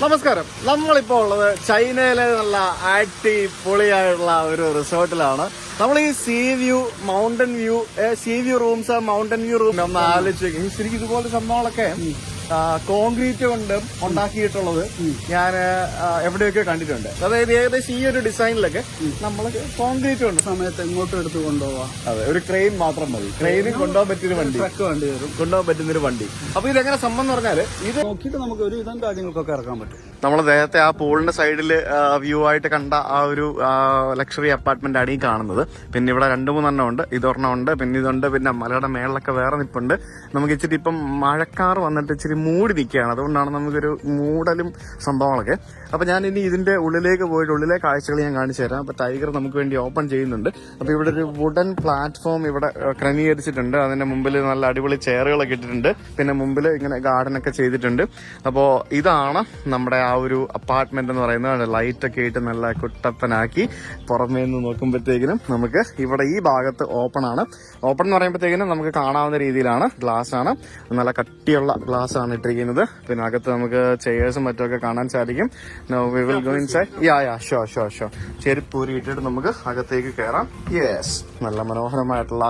നമസ്കാരം. നമ്മളിപ്പോൾ ഉള്ളത് ചൈനയിലെ നല്ല അടിപൊളിയായിട്ടുള്ള ഒരു റിസോർട്ടിലാണ്. നമ്മൾ ഈ see view, mountain view, see view rooms, mountain view room ഒന്ന് ആലോചിച്ച് ശരിക്കും ഇതുപോലത്തെ സംഭവങ്ങളൊക്കെ കോൺക്രീറ്റ് കൊണ്ട് ഉണ്ടാക്കിയിട്ടുള്ളത് ഞാൻ എവിടെയൊക്കെ കണ്ടിട്ടുണ്ട്. അതായത് ഏകദേശം ഈ ഒരു ഡിസൈനിലൊക്കെ നമ്മൾ കോൺക്രീറ്റ് കൊണ്ട് സമയത്ത് എങ്ങോട്ടും എടുത്ത് കൊണ്ടുപോവാം. അതെ, ഒരു ക്രെയിൻ മാത്രം മതി. ക്രെയിനും കൊണ്ടുപോകാൻ പറ്റിയൊരു വണ്ടി, വണ്ടി വരും, കൊണ്ടുപോകാൻ പറ്റുന്നൊരു വണ്ടി. അപ്പൊ ഇതെങ്ങനെ സംഭവം എന്ന് പറഞ്ഞാല് ഇത് നോക്കിയിട്ട് നമുക്ക് ഒരു വിധം രാജ്യങ്ങൾക്കൊക്കെ ഇറക്കാൻ പറ്റും. നമ്മൾ നേരത്തെ ആ പൂളിന്റെ സൈഡിൽ വ്യൂ ആയിട്ട് കണ്ട ആ ഒരു ലക്ഷറി അപ്പാർട്ട്മെന്റ് ആണ് ഈ കാണുന്നത്. പിന്നെ ഇവിടെ 2-3 ഉണ്ട്. ഇതൊരെണ്ണം ഉണ്ട്, പിന്നെ ഇതുണ്ട്, പിന്നെ മലയുടെ മേളിലൊക്കെ വേറെ നിപ്പുണ്ട്. നമുക്ക് ഇച്ചിരി ഇപ്പം മഴക്കാർ വന്നിട്ട് ഇച്ചിരി മൂടി നിൽക്കുകയാണ്, അതുകൊണ്ടാണ് നമുക്കൊരു മൂടലും സംഭവങ്ങളൊക്കെ. അപ്പൊ ഞാൻ ഇനി ഇതിന്റെ ഉള്ളിലേക്ക് പോയിട്ട് ഉള്ളിലെ കാഴ്ചകൾ ഞാൻ കാണിച്ചു തരാം. അപ്പൊ ടൈഗർ നമുക്ക് വേണ്ടി ഓപ്പൺ ചെയ്യുന്നുണ്ട്. അപ്പൊ ഇവിടെ ഒരു വുഡൻ പ്ലാറ്റ്ഫോം ഇവിടെ ക്രമീകരിച്ചിട്ടുണ്ട്. അതിന്റെ മുമ്പിൽ നല്ല അടിപൊളി ചെയറുകളൊക്കെ ഇട്ടിട്ടുണ്ട്. പിന്നെ മുമ്പിൽ ഇങ്ങനെ ഗാർഡൻ ഒക്കെ ചെയ്തിട്ടുണ്ട്. അപ്പോ ഇതാണ് നമ്മുടെ ആ ഒരു അപ്പാർട്ട്മെന്റ് എന്ന് പറയുന്നത്. ലൈറ്റ് ഒക്കെ ഇട്ട് നല്ല കുട്ടപ്പനാക്കി പുറമേ നിന്ന് നോക്കുമ്പോഴത്തേക്കിനും നമുക്ക് ഇവിടെ ഈ ഭാഗത്ത് ഓപ്പൺ ആണ്. ഓപ്പൺ എന്ന് പറയുമ്പോഴത്തേക്കിനും നമുക്ക് കാണാവുന്ന രീതിയിലാണ്. ഗ്ലാസ് ആണ്, നല്ല കട്ടിയുള്ള ഗ്ലാസ് ആണ് ഇട്ടിരിക്കുന്നത്. പിന്നെ അകത്ത് നമുക്ക് ചെയേഴ്സും മറ്റുമൊക്കെ കാണാൻ സാധിക്കും. We will go inside. Show ചെരുപ്പ് ഊരിയിട്ടിട്ട് നമുക്ക് അകത്തേക്ക് കയറാം. യെസ്, നല്ല മനോഹരമായിട്ടുള്ള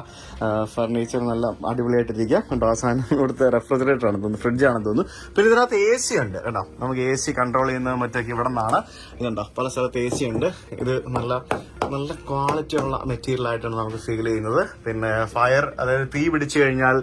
ഫർണിച്ചർ, നല്ല അടിപൊളിയായിട്ടിരിക്കുക. അവസാനം ഇവിടുത്തെ റെഫ്രിജറേറ്റർ ആണെന്ന് തോന്നുന്നു, ഫ്രിഡ്ജ് ആണെന്ന് തോന്നുന്നു. പിന്നെ ഇതിനകത്ത് AC ഉണ്ട് കേട്ടോ. നമുക്ക് AC കൺട്രോൾ ചെയ്യുന്നത് മറ്റൊക്കെ ഇവിടെ നിന്നാണ്. ഇതുണ്ടോ, പല സ്ഥലത്ത് AC ഉണ്ട്. ഇത് നല്ല നല്ല ക്വാളിറ്റി ഉള്ള മെറ്റീരിയൽ ആയിട്ടാണ് നമുക്ക് ഫീൽ ചെയ്യുന്നത്. പിന്നെ ഫയർ, അതായത് തീ പിടിച്ചു കഴിഞ്ഞാൽ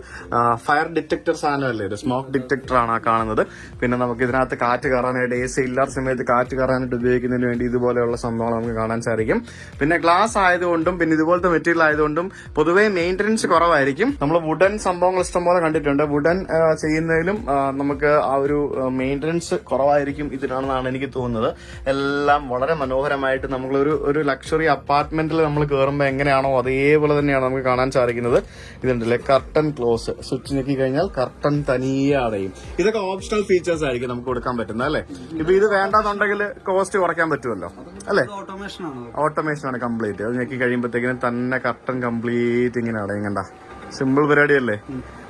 ഫയർ ഡിറ്റക്ടർ സാധനമല്ലേ, ഒരു സ്മോക്ക് ഡിറ്റക്ടർ ആണ് ആ കാണുന്നത്. പിന്നെ നമുക്ക് ഇതിനകത്ത് കാറ്റ് കയറാനായിട്ട്, AC ഇല്ലാത്ത സമയത്ത് കാറ്റ് കയറാനായിട്ട് ഉപയോഗിക്കുന്നതിന് വേണ്ടി ഇതുപോലെയുള്ള സംഭവങ്ങൾ നമുക്ക് കാണാൻ സാധിക്കും. പിന്നെ ഗ്ലാസ് ആയതുകൊണ്ടും പിന്നെ ഇതുപോലത്തെ മെറ്റീരിയൽ ആയതുകൊണ്ടും പൊതുവേ മെയിൻ്റനൻസ് കുറവായിരിക്കും. നമ്മൾ വുഡൻ സംഭവങ്ങൾ ഇഷ്ടംപോലെ കണ്ടിട്ടുണ്ട്. വുഡൻ ചെയ്യുന്നതിലും നമുക്ക് ആ ഒരു മെയിൻ്റനൻസ് കുറവായിരിക്കും ഇതിനാണെന്നാണ് എനിക്ക് തോന്നുന്നത്. എല്ലാം വളരെ മനോഹരമായിട്ട് നമ്മളൊരു ലക്ഷറി അപ്പാർട്ട്മെന്റിൽ നമ്മൾ കയറുമ്പോൾ എങ്ങനെയാണോ അതേപോലെ തന്നെയാണ് നമുക്ക് കാണാൻ സാധിക്കുന്നത്. ഇതുണ്ടല്ലേ, കർട്ടൻ ക്ലോസ്, സ്വിച്ച് ഞെക്കി കഴിഞ്ഞാൽ കർട്ടൻ തനിയെ അടയും. ഇതൊക്കെ ഓപ്ഷണൽ ഫീച്ചേഴ്സ് ആയിരിക്കും നമുക്ക് കൊടുക്കാൻ പറ്റുന്നത് അല്ലെ. ഇപ്പൊ ഇത് വേണ്ടാന്നുണ്ടെങ്കിൽ കോസ്റ്റ് കുറയ്ക്കാൻ പറ്റുമല്ലോ അല്ലെ. ഓട്ടോമേഷൻ ആണ് കംപ്ലീറ്റ്. അത് ഞെക്കി കഴിയുമ്പോഴത്തേക്കിനും തന്നെ കർട്ടൻ കംപ്ലീറ്റ് ഇങ്ങനെ അടയും. കണ്ട, സിമ്പിൾ പരിപാടിയല്ലേ.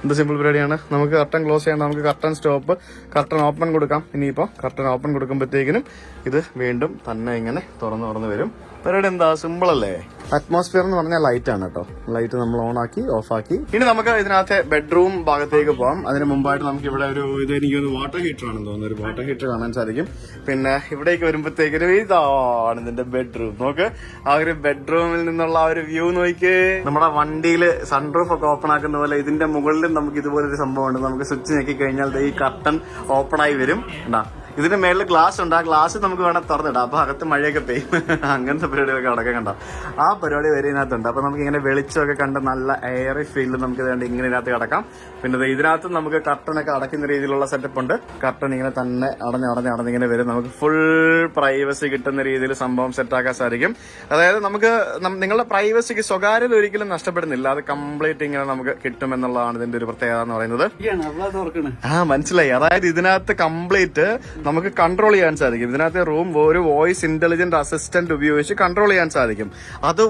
എന്ത് സിമ്പിൾ പരിപാടിയാണ്. നമുക്ക് കർട്ടൻ ക്ലോസ് ചെയ്യണം, നമുക്ക് കർട്ടൻ സ്റ്റോപ്പ്, കർട്ടൻ ഓപ്പൺ കൊടുക്കാം. ഇനിയിപ്പോ കർട്ടൻ ഓപ്പൺ കൊടുക്കുമ്പോഴത്തേക്കിനും ഇത് വീണ്ടും തന്നെ ഇങ്ങനെ തുറന്ന് വരും. പരിപാടി എന്താ, സിമ്പിൾ അല്ലേ. അറ്റ്മോസ്ഫിയർ എന്ന് പറഞ്ഞാൽ ലൈറ്റ് ആണ് കേട്ടോ. ലൈറ്റ് നമ്മൾ ഓൺ ആക്കി, ഓഫ് ആക്കി. ഇനി നമുക്ക് ഇതിനകത്തെ ബെഡ്റൂം ഭാഗത്തേക്ക് പോകാം. അതിന് മുമ്പായിട്ട് നമുക്ക് ഇവിടെ ഇത് എനിക്കൊന്ന് വാട്ടർ ഹീറ്റർ ആണെന്ന് തോന്നുന്നു, ഒരു വാട്ടർ ഹീറ്റർ കാണാൻ സാധിക്കും. പിന്നെ ഇവിടേക്ക് വരുമ്പോഴത്തേക്കും ഇതാണ് ഇതിന്റെ ബെഡ്റൂം. നോക്ക്, ആ ഒരു ബെഡ്റൂമിൽ നിന്നുള്ള ആ ഒരു വ്യൂ നോക്കിയേ. നമ്മുടെ വണ്ടിയിൽ സൺറൂഫ് ഒക്കെ ഓപ്പൺ ആക്കുന്ന പോലെ ഇതിന്റെ മുകളിലും നമുക്ക് ഇതുപോലൊരു സംഭവം ഉണ്ട്. നമുക്ക് സ്വിച്ച് ഞെക്കി കഴിഞ്ഞാൽ ഈ കർട്ടൻ ഓപ്പൺ ആയി വരും. ഉണ്ടാ, ഇതിന്റെ മേളിൽ ഗ്ലാസ് ഉണ്ട്. ആ ഗ്ലാസ് നമുക്ക് വേണം തുറന്നിടാം. അപ്പൊ അകത്ത് മഴയൊക്കെ പെയ്യും. അങ്ങനത്തെ പരിപാടികളൊക്കെ അടക്കം കണ്ട ആ പരിപാടി വരെ ഇതിനകത്തുണ്ട്. അപ്പൊ നമുക്ക് ഇങ്ങനെ വെളിച്ചമൊക്കെ കണ്ട് നല്ല എയറി ഫീൽഡ് നമുക്ക് വേണ്ടി ഇങ്ങനെ ഇതിനകത്ത് കിടക്കാം. പിന്നെ ഇതിനകത്ത് നമുക്ക് കർട്ടനൊക്കെ അടയ്ക്കുന്ന രീതിയിലുള്ള സെറ്റപ്പ് ഉണ്ട്. കർട്ടൻ ഇങ്ങനെ തന്നെ അടഞ്ഞിങ്ങനെ വരും. നമുക്ക് ഫുൾ പ്രൈവസി കിട്ടുന്ന രീതിയിൽ സംഭവം സെറ്റാക്കാൻ സാധിക്കും. അതായത് നമുക്ക് നിങ്ങളുടെ പ്രൈവസിക്ക് സ്വകാര്യത ഒരിക്കലും നഷ്ടപ്പെടുന്നില്ല. അത് കംപ്ലീറ്റ് ഇങ്ങനെ നമുക്ക് കിട്ടുമെന്നുള്ളതാണ് ഇതിന്റെ ഒരു പ്രത്യേകത എന്ന് പറയുന്നത്. മനസ്സിലായി. അതായത് ഇതിനകത്ത് കംപ്ലീറ്റ് നമുക്ക് കൺട്രോൾ ചെയ്യാൻ സാധിക്കും. ഇതിനകത്ത് റൂം ഒരു വോയിസ് ഇന്റലിജന്റ് അസിസ്റ്റന്റ് ഉപയോഗിച്ച് കൺട്രോൾ ചെയ്യാൻ സാധിക്കും. അത്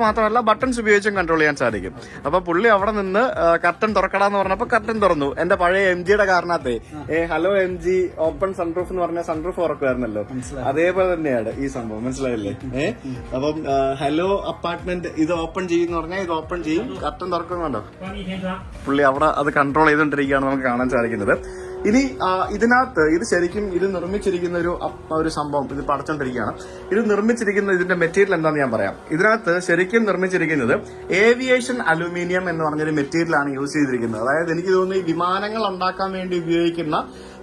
മാത്രമല്ല, ബട്ടൺസ് ഉപയോഗിച്ചും കൺട്രോൾ ചെയ്യാൻ സാധിക്കും. അപ്പൊ പുള്ളി അവിടെ നിന്ന് കർട്ടൻ തുറക്കടാന്ന് പറഞ്ഞപ്പോ കർട്ടൻ തുറന്നു. എന്റെ പഴയ MGയുടെ കാരണത്തെ ഹലോ MG ഓപ്പൺ സൺറൂഫ് എന്ന് പറഞ്ഞ സൺറൂഫ് തുറക്കുമായിരുന്നല്ലോ, അതേപോലെ തന്നെയാണ് ഈ സംഭവം. മനസ്സിലായില്ലേ. അപ്പം ഹലോ അപ്പാർട്ട്മെന്റ് ഇത് ഓപ്പൺ ചെയ്യുന്ന പറഞ്ഞാൽ ഇത് ഓപ്പൺ ചെയ്യും, കർട്ടൻ തുറക്കുന്നുണ്ടോ. പുള്ളി അവിടെ അത് കൺട്രോൾ ചെയ്തുകൊണ്ടിരിക്കുകയാണ് നമുക്ക് കാണാൻ സാധിക്കുന്നത്. ഇനി ഇതിനകത്ത് ഇത് ശരിക്കും ഇത് നിർമ്മിച്ചിരിക്കുന്ന ഒരു സംഭവം ഇത് പടച്ചോണ്ടിരിക്കുകയാണ്. ഇത് നിർമ്മിച്ചിരിക്കുന്ന ഇതിന്റെ മെറ്റീരിയൽ എന്താണെന്ന് ഞാൻ പറയാം. ഇതിനകത്ത് ശരിക്കും നിർമ്മിച്ചിരിക്കുന്നത് ഏവിയേഷൻ അലൂമിനിയം എന്ന് പറഞ്ഞൊരു മെറ്റീരിയലാണ് യൂസ് ചെയ്തിരിക്കുന്നത്. അതായത് എനിക്ക് തോന്നുന്നു ഈ വിമാനങ്ങൾ ഉണ്ടാക്കാൻ വേണ്ടി ഉപയോഗിക്കുന്ന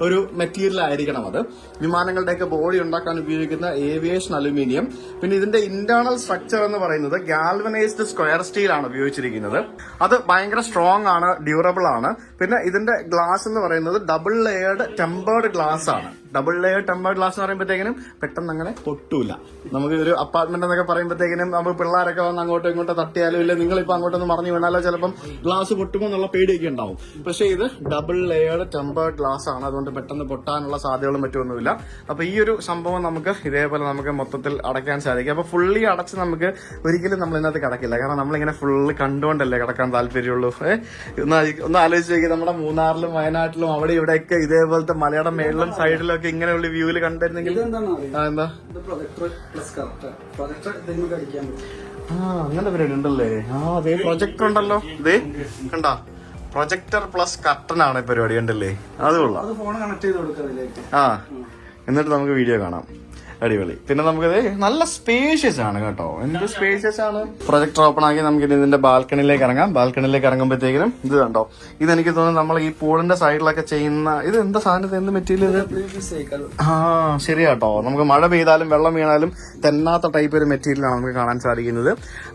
ഒരു മെറ്റീരിയൽ ആയിരിക്കണം അത്. വിമാനങ്ങളുടെയൊക്കെ ബോഡി ഉണ്ടാക്കാൻ ഉപയോഗിക്കുന്ന ഏവിയേഷൻ അലൂമിനിയം. പിന്നെ ഇതിന്റെ ഇന്റേണൽ സ്ട്രക്ചർ എന്ന് പറയുന്നത് ഗാൽവനൈസ്ഡ് സ്ക്വയർ സ്റ്റീൽ ആണ് ഉപയോഗിച്ചിരിക്കുന്നത്. അത് ഭയങ്കര സ്ട്രോങ് ആണ്, ഡ്യൂറബിൾ ആണ്. പിന്നെ ഇതിന്റെ ഗ്ലാസ് എന്ന് പറയുന്നത് ഡബിൾ ലെയർഡ് ടെമ്പേർഡ് ഗ്ലാസ് ആണ്. ഡബിൾ ലെയർ ടെമ്പേർഡ് ഗ്ലാസ് എന്ന് പറയുമ്പോഴത്തേക്കിനും പെട്ടെന്ന് അങ്ങനെ പൊട്ടൂല. നമുക്ക് ഒരു അപ്പാർട്ട്മെന്റ് എന്നൊക്കെ പറയുമ്പോഴത്തേക്കിനും നമുക്ക് പിള്ളേരൊക്കെ വന്ന് അങ്ങോട്ടോ ഇങ്ങോട്ടോ തട്ടിയാലും ഇല്ല നിങ്ങളിപ്പോ അങ്ങോട്ടൊന്ന് മറിഞ്ഞു വീണാലോ ചിലപ്പം ഗ്ലാസ് പൊട്ടുമോ എന്നുള്ള പേടിയൊക്കെ ഉണ്ടാവും. പക്ഷേ ഇത് ഡബിൾ ലെയർഡ് ടെമ്പേർഡ് ഗ്ലാസ് ആണ്. അതുകൊണ്ട് പെട്ടെന്ന് പൊട്ടാനുള്ള സാധ്യതകളും മറ്റൊന്നുമില്ല. അപ്പൊ ഈ ഒരു സംഭവം നമുക്ക് ഇതേപോലെ നമുക്ക് മൊത്തത്തിൽ അടയ്ക്കാൻ സാധിക്കും. അപ്പൊ ഫുള്ളി അടച്ച് നമുക്ക് ഒരിക്കലും നമ്മൾ ഇതിനകത്ത് കിടക്കില്ല. കാരണം നമ്മളിങ്ങനെ ഫുള്ള് കണ്ടുകൊണ്ടല്ലേ കിടക്കാൻ താല്പര്യമുള്ളൂ. ഒന്ന് ആലോചിച്ച് നോക്കി, നമ്മുടെ മൂന്നാറിലും വയനാട്ടിലും അവിടെ ഇവിടെയൊക്കെ ഇതേപോലത്തെ മലയുടെ മേളിലും സൈഡിലും നമുക്ക് ഇങ്ങനെയുള്ള വ്യൂവിൽ കണ്ടിരുന്നെങ്കിൽ. ഇതെന്താണ് എന്താ ഇത് പ്രൊജക്ടർ പ്ലസ് കറക്റ്റ് പ്രൊജക്ടർ ഇതിനൊക്കെ അടിക്കാൻ പറ്റും. അങ്ങനെ പരിപാടി ഉണ്ടല്ലേ? അതേ പ്രൊജക്ടർ ഉണ്ടല്ലോ, ഇതേ കണ്ടാ, പ്രൊജക്ടർ പ്ലസ് കർട്ടൻ ആണ് ഈ പരിപാടി ഉണ്ടല്ലേ? അത് കൊള്ളാം. അത് ഫോൺ കണക്ട് ചെയ്ത് കൊടുക്കുക അതിലേക്ക്. എന്നിട്ട് നമുക്ക് വീഡിയോ കാണാം. അടിപൊളി. പിന്നെ നമുക്കിത് നല്ല സ്പേഷ്യസ് ആണ് കേട്ടോ, എന്ത് സ്പേഷ്യസ് ആണ്. പ്രൊജക്ടർ ഓപ്പൺ ആക്കി നമുക്ക് ഇതിന്റെ ബാൽക്കണിയിലേക്ക് ഇറങ്ങാം. ബാൽക്കണിയിലേക്ക് ഇറങ്ങുമ്പോഴത്തേക്കും ഇത് കണ്ടോ, ഇതെനിക്ക് തോന്നുന്നു നമ്മൾ ഈ പൂളിന്റെ സൈഡിലൊക്കെ ചെയ്യുന്ന ഇത് എന്താ സാധനത്തിൽ എന്ത് മെറ്റീരിയൽ? ശരിയാട്ടോ, നമുക്ക് മഴ പെയ്താലും വെള്ളം വീണാലും തെന്നാത്ത ടൈപ്പ് ഒരു മെറ്റീരിയലാണ് നമുക്ക് കാണാൻ സാധിക്കുന്നത്.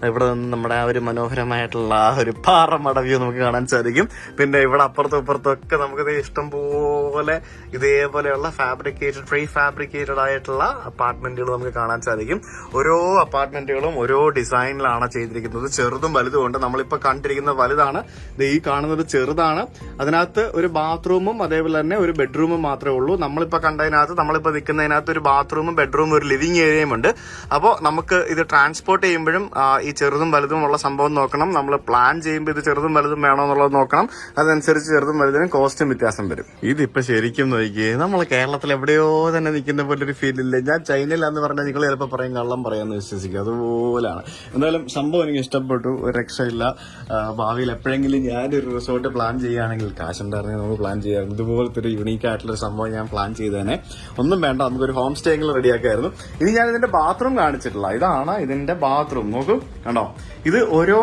ഇവിടെ നിന്ന് നമ്മുടെ ആ ഒരു മനോഹരമായിട്ടുള്ള ഒരു പാറമട വ്യൂ നമുക്ക് കാണാൻ സാധിക്കും. പിന്നെ ഇവിടെ അപ്പുറത്തും ഇപ്പുറത്തും ഒക്കെ നമുക്കിത് ഇഷ്ടം പോലെ ഇതേപോലെയുള്ള ഫാബ്രിക്കേറ്റഡ് പ്രീ ഫാബ്രിക്കേറ്റഡ് ആയിട്ടുള്ള അപ്പാർട്ട്മെന്റുകൾ നമുക്ക് കാണാൻ സാധിക്കും. ഓരോ അപ്പാർട്ട്മെന്റുകളും ഓരോ ഡിസൈനിലാണ് ചെയ്തിരിക്കുന്നത്, ചെറുതും വലുതും ഉണ്ട്. നമ്മളിപ്പോ കണ്ടിരിക്കുന്നത് വലുതാണ്, ഈ കാണുന്നത് ചെറുതാണ്. അതിനകത്ത് ഒരു ബാത്റൂമും അതേപോലെ തന്നെ ഒരു ബെഡ്റൂമും മാത്രമേ ഉള്ളൂ. നമ്മളിപ്പോ കണ്ടതിനകത്ത്, നമ്മളിപ്പോ നിൽക്കുന്നതിനകത്ത് ഒരു ബാത്റൂമും ബെഡ്റൂമും ഒരു ലിവിംഗ് ഏരിയയും ഉണ്ട്. അപ്പോൾ നമുക്ക് ഇത് ട്രാൻസ്പോർട്ട് ചെയ്യുമ്പോഴും ഈ ചെറുതും വലുതും ഉള്ള സംഭവം നോക്കണം. നമ്മൾ പ്ലാൻ ചെയ്യുമ്പോൾ ഇത് ചെറുതും വലുതും വേണോ എന്നുള്ളത് നോക്കണം. അതനുസരിച്ച് ചെറുതും വലുതിനും കോസ്റ്റും വ്യത്യാസം വരും. ഇതിപ്പോ ശരിക്കും നോക്കിയേ, നമ്മൾ കേരളത്തിൽ എവിടെയോ തന്നെ നിൽക്കുന്ന പോലെ ഒരു ഫീൽ ഇല്ല. ഞാൻ ചൈനയിലാന്ന് പറഞ്ഞാൽ നിങ്ങൾ ചിലപ്പോൾ പറയും കള്ളം പറയാന്ന് വിശ്വസിക്കുക, അതുപോലാണ്. എന്തായാലും സംഭവം എനിക്ക് ഇഷ്ടപ്പെട്ടു, ഒരു രക്ഷയില്ല. ഭാവിയിൽ എപ്പോഴെങ്കിലും ഞാനൊരു റിസോർട്ട് പ്ലാൻ ചെയ്യുകയാണെങ്കിൽ, കാശുണ്ടായിരുന്നെങ്കിൽ നമുക്ക് പ്ലാൻ ചെയ്യാറുണ്ട്. ഇതുപോലത്തെ ഒരു യുണീക്ക് ആയിട്ടുള്ള ഒരു സംഭവം ഞാൻ പ്ലാൻ ചെയ്തേനെ. ഒന്നും വേണ്ട, നമുക്കൊരു ഹോം സ്റ്റേ എങ്കിലും റെഡിയാക്കായിരുന്നു. ഇനി ഞാൻ ഇതിന്റെ ബാത്റൂം കാണിച്ചിട്ടില്ല. ഇതാണ് ഇതിന്റെ ബാത്റൂം, നോക്കൂ, കണ്ടോ. ഇത് ഓരോ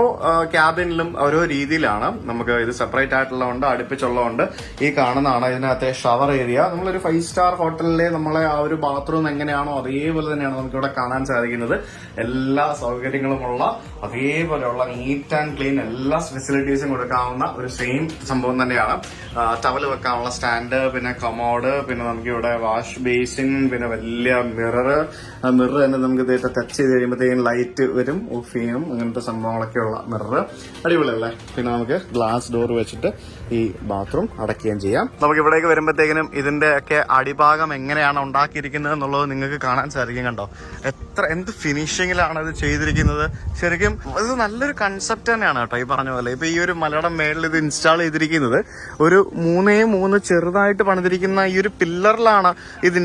ക്യാബിനിലും ഓരോ രീതിയിലാണ്. നമുക്ക് ഇത് സെപ്പറേറ്റ് ആയിട്ടുള്ളതുണ്ട്, അടുപ്പിച്ചുള്ളതുണ്ട്. ഈ കാണുന്നതാണ് ഇതിനകത്തെ ഷവർ ഏരിയ. നമ്മളൊരു 5 സ്റ്റാർ ഹോട്ടലിലെ നമ്മളെ ആ ഒരു ബാത്റൂം എങ്ങനെയാണോ അതേപോലെ തന്നെയാണ് നമുക്ക് ഇവിടെ കാണാൻ സാധിക്കുന്നത്. എല്ലാ സൗകര്യങ്ങളുമുള്ള അതേപോലെയുള്ള നീറ്റ് ആൻഡ് ക്ലീൻ എല്ലാ ഫെസിലിറ്റീസും കൊടുക്കാവുന്ന ഒരു സെയിം സംഭവം തന്നെയാണ്. ടവല് വെക്കാനുള്ള സ്റ്റാൻഡ്, പിന്നെ കമോഡ്, പിന്നെ നമുക്ക് ഇവിടെ വാഷ് ബേസിൻ, പിന്നെ വലിയ മിറർ തന്നെ നമുക്ക് ഇതേറ്റ് ടച്ച് ചെയ്ത് കഴിയുമ്പോഴത്തേക്കും ലൈറ്റ് വരും, ഓഫ് ചെയ്യും, അങ്ങനത്തെ സംഭവങ്ങളൊക്കെ ഉള്ള മിറർ. അടിപൊളിയല്ലേ? പിന്നെ നമുക്ക് ഗ്ലാസ് ഡോർ വെച്ചിട്ട് ഈ ബാത്റൂം അടയ്ക്കുകയും ചെയ്യാം. നമുക്ക് ഇവിടേക്ക് വരുമ്പോഴത്തേക്കിനും ഇതിന്റെ ഒക്കെ അടിഭാഗം എങ്ങനെയാണ് ഉണ്ടാക്കിയിരിക്കുന്നത് എന്നുള്ളത് നിങ്ങൾക്ക് കാണാൻ സാധിക്കും. കണ്ടോ, എന്ത് ഫിനിഷിങ്ങിലാണ് ഇത് ചെയ്തിരിക്കുന്നത്. ശരിക്കും ഇത് നല്ലൊരു കൺസെപ്റ്റ് തന്നെയാണ് കേട്ടോ. ഈ പറഞ്ഞ പോലെ ഇപ്പൊ ഈ ഒരു മലയുടെ മേളിൽ ഇത് ഇൻസ്റ്റാൾ ചെയ്തിരിക്കുന്നത് ഒരു 3x3 ചെറുതായിട്ട് പണിതിരിക്കുന്ന ഈ ഒരു പില്ലറിലാണ് ഇത്